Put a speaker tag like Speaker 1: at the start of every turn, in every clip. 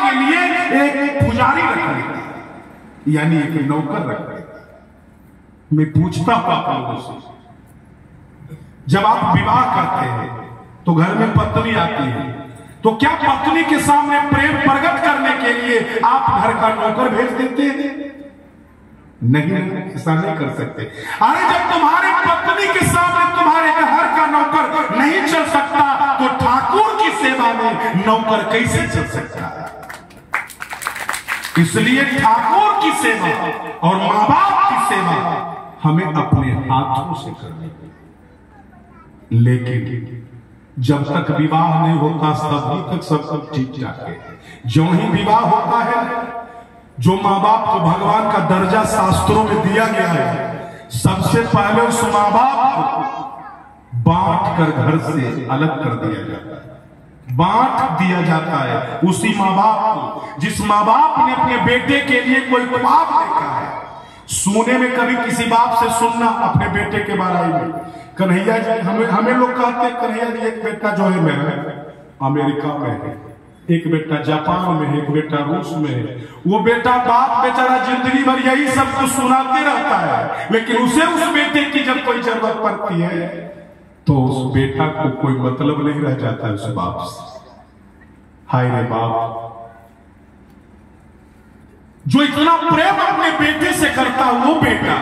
Speaker 1: के लिए एक पुजारी रख लेता है, यानी एक नौकर रख लेता है। मैं पूछता हूं आप लोगों से, जब आप विवाह करते हैं तो घर में पत्नी आती है, तो क्या पत्नी के सामने प्रेम प्रकट करने के लिए आप घर का नौकर भेज देते हैं? नहीं, ऐसा नहीं कर सकते। अरे जब तुम्हारे पत्नी के सामने तुम्हारे घर का नौकर नहीं चल सकता, तो ठाकुर की सेवा में नौकर कैसे चल सकता है? इसलिए ठाकुर की सेवा और मां बाप की सेवा हमें अपने हाथों से करनी है। लेकिन जब तक विवाह नहीं होता तभी तक सब ठीक ठाक है। जो ही विवाह होता है, जो माँ बाप को भगवान का दर्जा शास्त्रों में दिया गया है, सबसे पहले उस माँ बाप को बांट कर घर से अलग कर दिया जाता है, बांट दिया जाता है उसी माँ बाप को जिस माँ बाप ने अपने बेटे के लिए कोई ख्वाब देखा है। सोने में कभी किसी बाप से सुनना अपने बेटे के बारे में, कन्हैया जी, हमें लोग कहते हैं कन्हैया जी एक बेटा जो है मेरा अमेरिका में है, एक बेटा जापान में है, एक बेटा रूस में है। वो बेटा बाप बेचारा जिंदगी भर यही सब कुछ सुनाते रहता है, लेकिन उसे उस बेटे की जब कोई जरूरत पड़ती है तो उस बेटा को कोई मतलब नहीं रह जाता है उस बाप से। हाय रे बाप, जो इतना प्रेम अपने बेटे से करता वो बेटा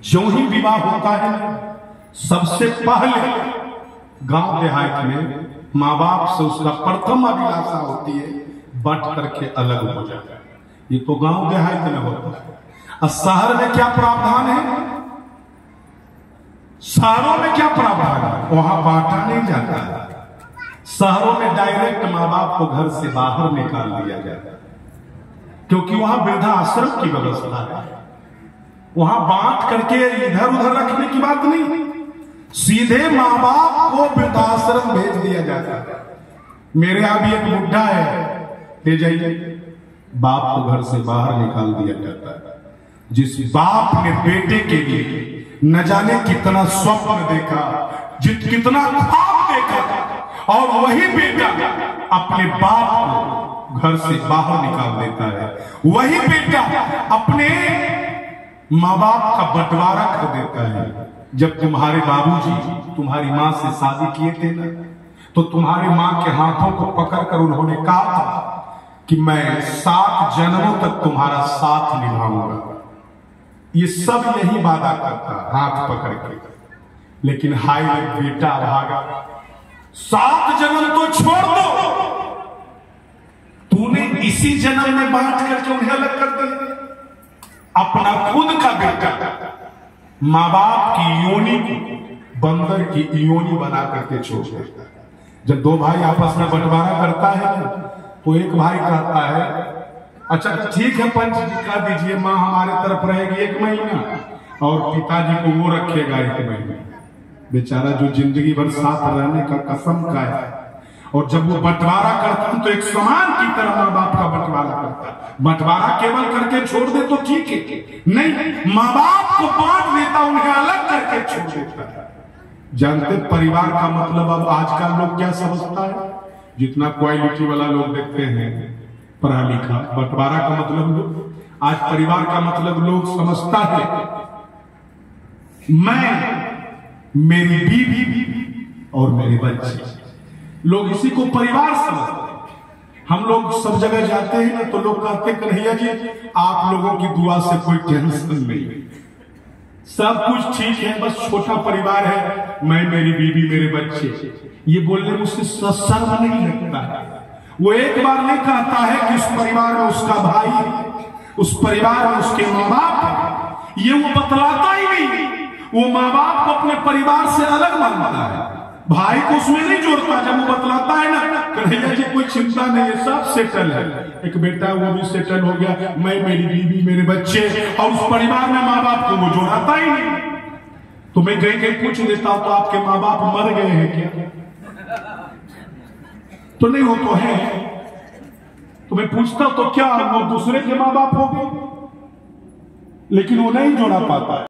Speaker 1: जो ही विवाह होता है, सबसे पहले गांव देहात में माँ बाप से उसका प्रथम अभिलाषा होती है बट करके अलग हो जाए। ये तो गांव देहात में होता है। और शहर में क्या प्रावधान है? शहरों में क्या प्रावधान है? वहां बांटा नहीं जाता है। शहरों में डायरेक्ट माँ बाप को घर से बाहर निकाल दिया जाता है, क्योंकि वहां वृद्धाश्रम की व्यवस्था है। वहां बांट करके इधर उधर रखने की बात नहीं, सीधे माँ बाप को वृद्धाश्रम भेज दिया जाता है। मेरे यहां भी एक बुढ़ा है, ले जाइए, बाप को घर से बाहर निकाल दिया जाता है। जिस बाप ने बेटे के लिए न जाने कितना स्वप्न देखा, कितना ख्वाब देखा, और वही बेटा अपने बाप को घर से बाहर निकाल देता है। वही बेटा अपने माँ बाप का बंटवारा कर देता है। जब तुम्हारे बाबूजी तुम्हारी माँ से शादी किए थे ना, तो तुम्हारी माँ के हाथों को पकड़कर उन्होंने कहा था कि मैं 7 जन्मों तक तुम्हारा साथ निभाऊंगा। ये सब यही वादा करता हाथ पकड़ के, लेकिन हाय बेटा भागा। 7 जन्म तो छोड़ दो, तूने इसी जन्म में बांट करके उन्हें अलग कर दिया। अपना खुद का बेटा माँ बाप की योनि को बंदर की योनि बना करके छोड़ देता है। जब 2 भाई आपस में बंटवारा करता है तो एक भाई कहता है, अच्छा ठीक है पंच जी कह दीजिए, माँ हमारे तरफ रहेगी 1 महीना और पिताजी को वो रखेगा 1 महीना। बेचारा जो जिंदगी भर साथ रहने का कसम का है, और जब वो बंटवारा करता है तो एक समान की तरह माँ बाप का बंटवारा करता है। बंटवारा केवल करके छोड़ दे तो ठीक है, नहीं, माँ बाप को बांट देता, उन्हें अलग करके छोड़ देता है। जानते परिवार का मतलब अब आजकल लोग क्या समझता है? जितना क्वालिटी वाला लोग देखते हैं पढ़ा लिखा, बंटवारा का मतलब आज परिवार का मतलब लोग समझता है मैं, मेरी बीवी और मेरे बच्चे। लोग इसी को परिवार समझते हैं। हम लोग सब जगह जाते हैं ना तो लोग कहते हैं कन्हैया जी आप लोगों की दुआ से कोई टेंशन नहीं, सब कुछ ठीक है, बस छोटा परिवार है, मैं, मेरी बीवी, मेरे बच्चे। ये बोलने में उससे शर्म नहीं लगता है। वो एक बार नहीं कहता है कि उस परिवार में उसका भाई, उस परिवार में उसके माँ बाप, ये वो बतलाता ही नहीं। वो माँ बाप को अपने परिवार से अलग मानता है, भाई को उसमें नहीं जोड़ता। जब वो बतलाता है ना कन्हैया जी कोई चिंता नहीं है, सब सेटल है, एक बेटा वो भी सेटल हो गया, मैं, मेरी बीवी, मेरे बच्चे, और उस परिवार में माँ बाप को वो जोड़ाता ही नहीं। तो मैं कहीं कहीं पूछ लेता हूं तो आपके माँ बाप मर गए हैं क्या? तो नहीं, वो तो है। तो मैं पूछता तो क्या वो दूसरे के माँ बाप हो गए, लेकिन वो नहीं जोड़ा पाता है।